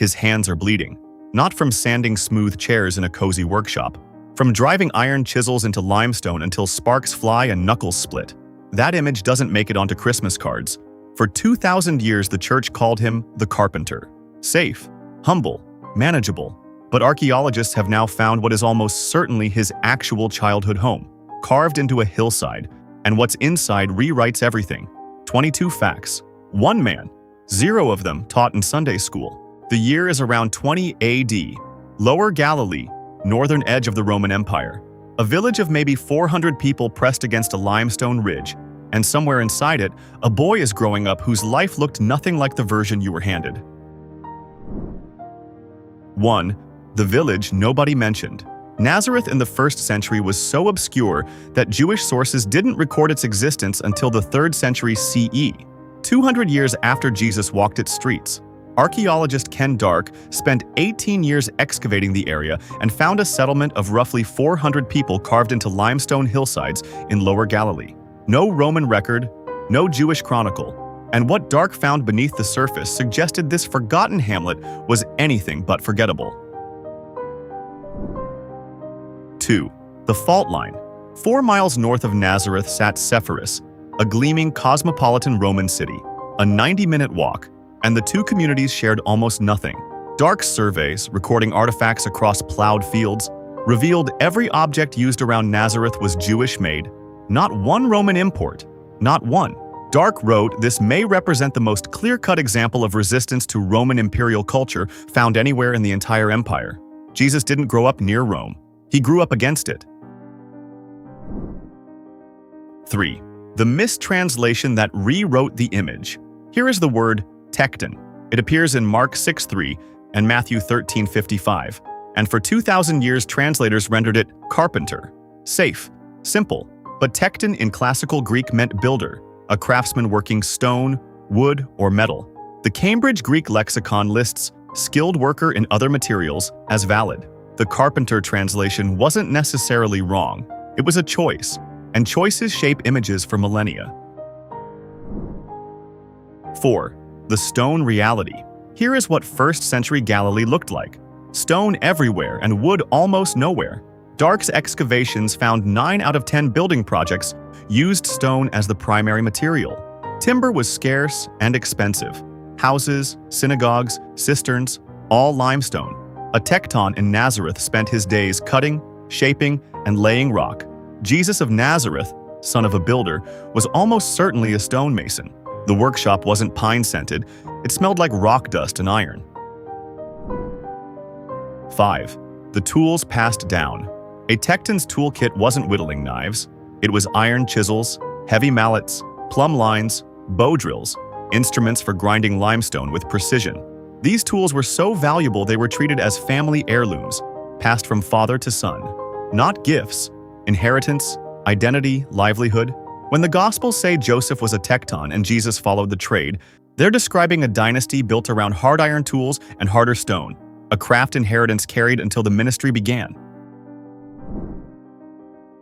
His hands are bleeding, not from sanding smooth chairs in a cozy workshop, from driving iron chisels into limestone until sparks fly and knuckles split. That image doesn't make it onto Christmas cards. For 2,000 years, the church called him the carpenter. Safe, humble, manageable. But archaeologists have now found what is almost certainly his actual childhood home, carved into a hillside, and what's inside rewrites everything. 22 facts. 1 man, 0 of them taught in Sunday school. The year is around 20 AD. Lower Galilee, northern edge of the Roman Empire. A village of maybe 400 people pressed against a limestone ridge, and somewhere inside it, a boy is growing up whose life looked nothing like the version you were handed. 1. The village nobody mentioned. Nazareth in the 1st century was so obscure that Jewish sources didn't record its existence until the 3rd century CE, 200 years after Jesus walked its streets. Archaeologist Ken Dark spent 18 years excavating the area and found a settlement of roughly 400 people carved into limestone hillsides in Lower Galilee. No Roman record, no Jewish chronicle, and what Dark found beneath the surface suggested this forgotten hamlet was anything but forgettable. 2. The fault line. 4 miles north of Nazareth sat Sepphoris, a gleaming cosmopolitan Roman city, a 90-minute walk, and the two communities shared almost nothing. Dark's surveys, recording artifacts across plowed fields, revealed every object used around Nazareth was Jewish-made, not one Roman import, not one. Dark wrote, "This may represent the most clear-cut example of resistance to Roman imperial culture found anywhere in the entire empire." Jesus didn't grow up near Rome. He grew up against it. 3. The mistranslation that rewrote the image. Here is the word tekton. It appears in Mark 6:3 and Matthew 13:55, and for 2,000 years translators rendered it carpenter. Safe, simple, but tekton in classical Greek meant builder, a craftsman working stone, wood, or metal. The Cambridge Greek lexicon lists skilled worker in other materials as valid. The carpenter translation wasn't necessarily wrong. It was a choice, and choices shape images for millennia. 4. The stone reality. Here is what 1st century Galilee looked like. Stone everywhere and wood almost nowhere. Dark's excavations found 9 out of 10 building projects used stone as the primary material. Timber was scarce and expensive. Houses, synagogues, cisterns, all limestone. A tekton in Nazareth spent his days cutting, shaping, and laying rock. Jesus of Nazareth, son of a builder, was almost certainly a stonemason. The workshop wasn't pine-scented, it smelled like rock dust and iron. 5. The tools passed down. A tekton's toolkit wasn't whittling knives. It was iron chisels, heavy mallets, plumb lines, bow drills, instruments for grinding limestone with precision. These tools were so valuable they were treated as family heirlooms, passed from father to son. Not gifts, inheritance, identity, livelihood. When the Gospels say Joseph was a tekton and Jesus followed the trade, they're describing a dynasty built around hard iron tools and harder stone, a craft inheritance carried until the ministry began.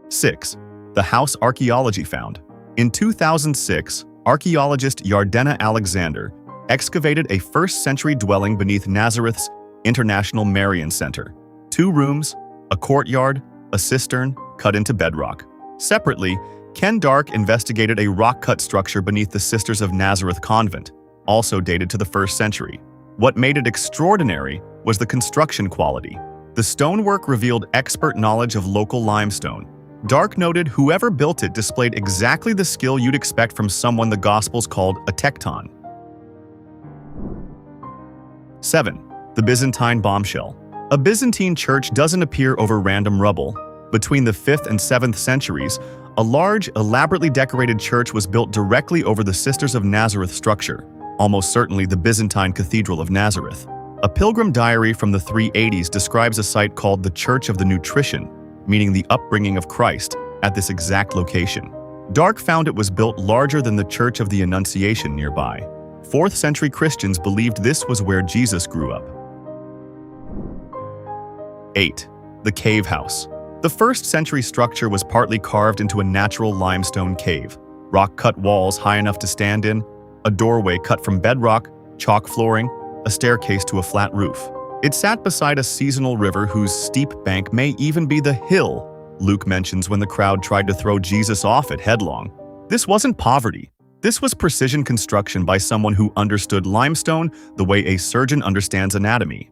6. The house archaeology found. In 2006, archaeologist Yardena Alexander excavated a 1st century dwelling beneath Nazareth's International Marian Center. 2 rooms, a courtyard, a cistern cut into bedrock. Separately, Ken Dark investigated a rock-cut structure beneath the Sisters of Nazareth convent, also dated to the 1st century. What made it extraordinary was the construction quality. The stonework revealed expert knowledge of local limestone. Dark noted whoever built it displayed exactly the skill you'd expect from someone the Gospels called a tekton. 7. The Byzantine bombshell. A Byzantine church doesn't appear over random rubble. Between the 5th and 7th centuries, a large, elaborately decorated church was built directly over the Sisters of Nazareth structure, almost certainly the Byzantine Cathedral of Nazareth. A pilgrim diary from the 380s describes a site called the Church of the Nutrition, meaning the upbringing of Christ, at this exact location. Dark found it was built larger than the Church of the Annunciation nearby. 4th century Christians believed this was where Jesus grew up. 8. The cave house. The 1st century structure was partly carved into a natural limestone cave. Rock-cut walls high enough to stand in, a doorway cut from bedrock, chalk flooring, a staircase to a flat roof. It sat beside a seasonal river whose steep bank may even be the hill Luke mentions when the crowd tried to throw Jesus off it headlong. This wasn't poverty. This was precision construction by someone who understood limestone the way a surgeon understands anatomy.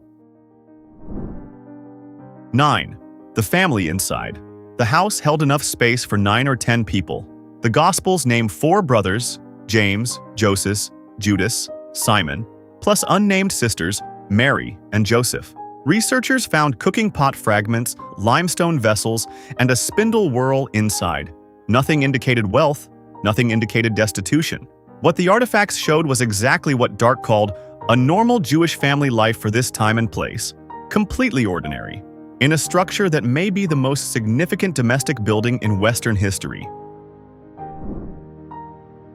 9. The family inside. The house held enough space for 9 or 10 people. The Gospels name 4 brothers, James, Joseph, Judas, Simon, plus unnamed sisters, Mary and Joseph. Researchers found cooking pot fragments, limestone vessels, and a spindle whorl inside. Nothing indicated wealth, nothing indicated destitution. What the artifacts showed was exactly what Dark called a normal Jewish family life for this time and place. Completely ordinary, in a structure that may be the most significant domestic building in Western history.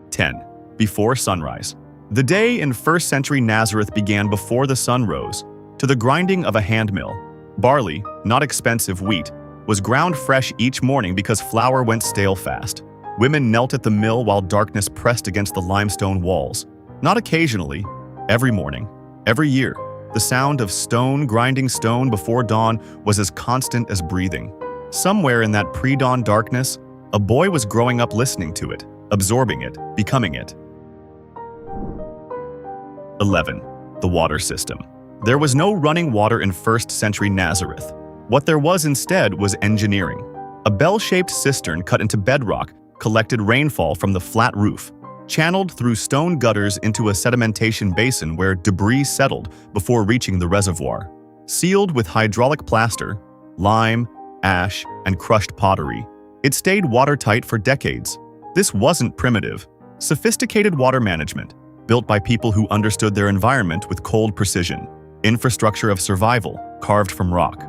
10. Before sunrise. The day in 1st century Nazareth began before the sun rose, to the grinding of a hand mill. Barley, not expensive wheat, was ground fresh each morning because flour went stale fast. Women knelt at the mill while darkness pressed against the limestone walls. Not occasionally, every morning, every year, the sound of stone grinding stone before dawn was as constant as breathing. Somewhere in that pre-dawn darkness, a boy was growing up listening to it, absorbing it, becoming it. 11. The water system. There was no running water in 1st century Nazareth. What there was instead was engineering. A bell-shaped cistern cut into bedrock collected rainfall from the flat roof, channeled through stone gutters into a sedimentation basin where debris settled before reaching the reservoir. Sealed with hydraulic plaster, lime, ash, and crushed pottery, it stayed watertight for decades. This wasn't primitive, sophisticated water management, built by people who understood their environment with cold precision. Infrastructure of survival, carved from rock.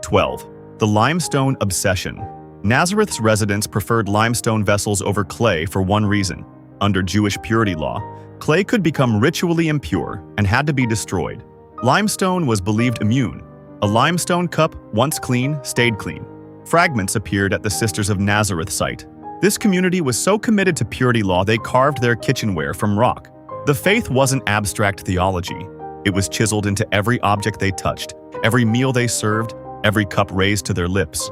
12. The limestone obsession. Nazareth's residents preferred limestone vessels over clay for one reason. Under Jewish purity law, clay could become ritually impure and had to be destroyed. Limestone was believed immune. A limestone cup, once clean, stayed clean. Fragments appeared at the Sisters of Nazareth site. This community was so committed to purity law they carved their kitchenware from rock. The faith wasn't abstract theology. It was chiseled into every object they touched, every meal they served, every cup raised to their lips.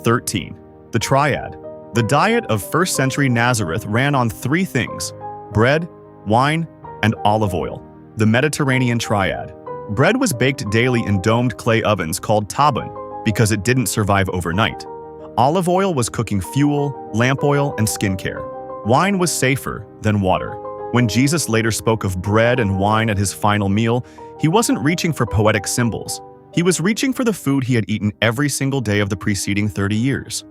13. The Triad. The diet of 1st century Nazareth ran on 3 things: bread, wine, and olive oil. The Mediterranean Triad. Bread was baked daily in domed clay ovens called tabun because it didn't survive overnight. Olive oil was cooking fuel, lamp oil, and skincare. Wine was safer than water. When Jesus later spoke of bread and wine at his final meal, he wasn't reaching for poetic symbols. He was reaching for the food he had eaten every single day of the preceding 30 years.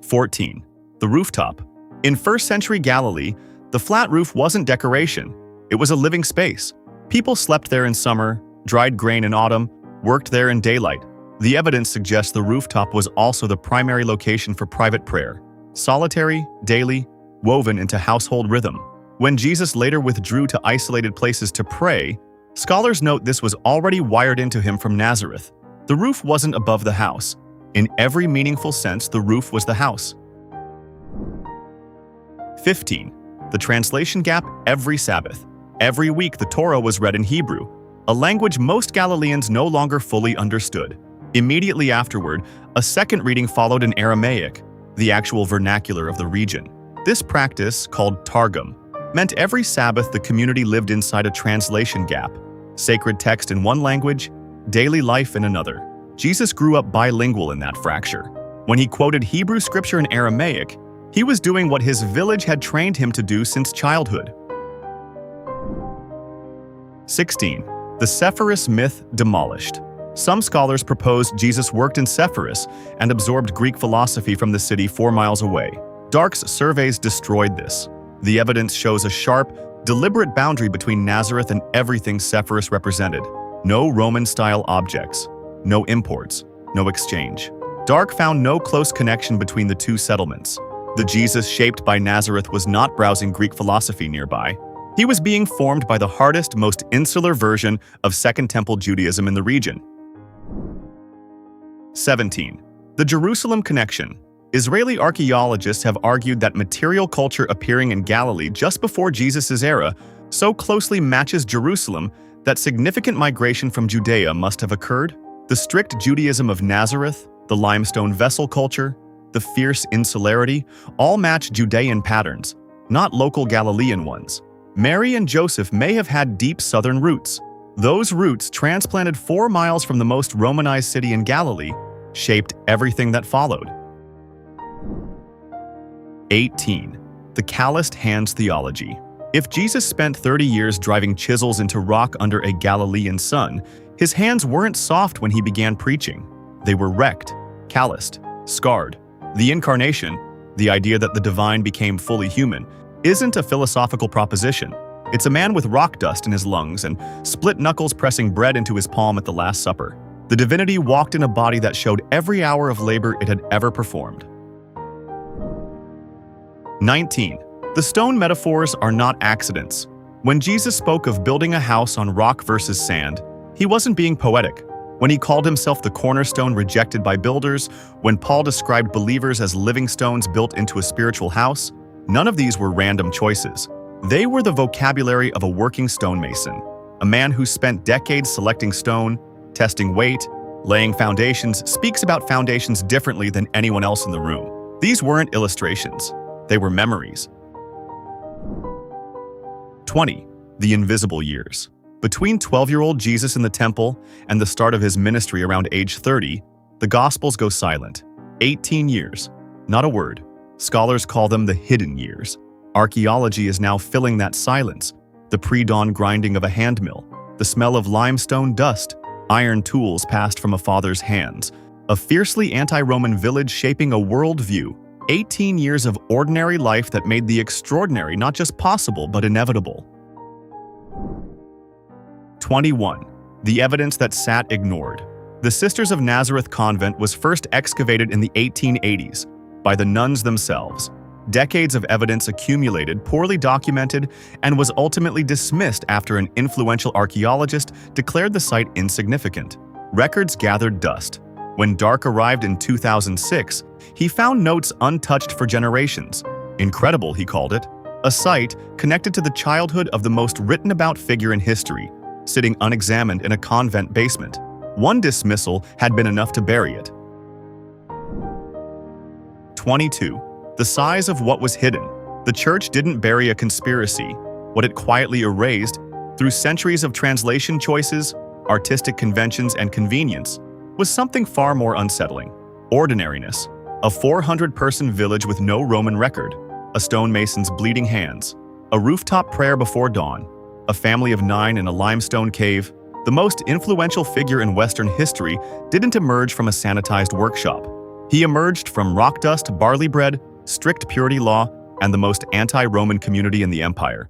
14. The rooftop. In 1st century Galilee, the flat roof wasn't decoration. It was a living space. People slept there in summer, dried grain in autumn, worked there in daylight. The evidence suggests the rooftop was also the primary location for private prayer. Solitary, daily, woven into household rhythm. When Jesus later withdrew to isolated places to pray, scholars note this was already wired into him from Nazareth. The roof wasn't above the house. In every meaningful sense, the roof was the house. 15. The translation gap every Sabbath. Every week the Torah was read in Hebrew, a language most Galileans no longer fully understood. Immediately afterward, a second reading followed in Aramaic, the actual vernacular of the region. This practice, called Targum, meant every Sabbath the community lived inside a translation gap. Sacred text in one language, daily life in another. Jesus grew up bilingual in that fracture. When he quoted Hebrew scripture in Aramaic, he was doing what his village had trained him to do since childhood. 16. The Sepphoris myth demolished. Some scholars propose Jesus worked in Sepphoris and absorbed Greek philosophy from the city 4 miles away. Dark's surveys destroyed this. The evidence shows a sharp, deliberate boundary between Nazareth and everything Sepphoris represented. No Roman-style objects, no imports, no exchange. Dark found no close connection between the 2 settlements. The Jesus shaped by Nazareth was not browsing Greek philosophy nearby. He was being formed by the hardest, most insular version of Second Temple Judaism in the region. 17. The Jerusalem connection. Israeli archaeologists have argued that material culture appearing in Galilee just before Jesus' era so closely matches Jerusalem that significant migration from Judea must have occurred. The strict Judaism of Nazareth, the limestone vessel culture, the fierce insularity all match Judean patterns, not local Galilean ones. Mary and Joseph may have had deep southern roots. Those roots, transplanted 4 miles from the most Romanized city in Galilee, shaped everything that followed. 18. The calloused hands theology. If Jesus spent 30 years driving chisels into rock under a Galilean sun, his hands weren't soft when he began preaching. They were wrecked, calloused, scarred. The incarnation, the idea that the divine became fully human, isn't a philosophical proposition. It's a man with rock dust in his lungs and split knuckles pressing bread into his palm at the Last Supper. The divinity walked in a body that showed every hour of labor it had ever performed. 19. The stone metaphors are not accidents. When Jesus spoke of building a house on rock versus sand, he wasn't being poetic. When he called himself the cornerstone rejected by builders, when Paul described believers as living stones built into a spiritual house, none of these were random choices. They were the vocabulary of a working stonemason, a man who spent decades selecting stone, testing weight, laying foundations, speaks about foundations differently than anyone else in the room. These weren't illustrations. They were memories. 20. The invisible years. Between 12-year-old Jesus in the temple and the start of his ministry around age 30, the Gospels go silent. 18 years. Not a word. Scholars call them the hidden years. Archaeology is now filling that silence. The pre-dawn grinding of a handmill, the smell of limestone dust, iron tools passed from a father's hands, a fiercely anti-Roman village shaping a worldview. 18 years of ordinary life that made the extraordinary not just possible but inevitable. 21. The evidence that sat ignored. The Sisters of Nazareth convent was first excavated in the 1880s by the nuns themselves. Decades of evidence accumulated, poorly documented, and was ultimately dismissed after an influential archaeologist declared the site insignificant. Records gathered dust. When Dark arrived in 2006, he found notes untouched for generations. Incredible, he called it. A site connected to the childhood of the most written-about figure in history, sitting unexamined in a convent basement. One dismissal had been enough to bury it. 22. The size of what was hidden. The church didn't bury a conspiracy. What it quietly erased, through centuries of translation choices, artistic conventions, and convenience, was something far more unsettling. Ordinariness. A 400-person village with no Roman record, a stonemason's bleeding hands, a rooftop prayer before dawn, a family of 9 in a limestone cave. The most influential figure in Western history didn't emerge from a sanitized workshop. He emerged from rock dust, barley bread, strict purity law, and the most anti-Roman community in the empire.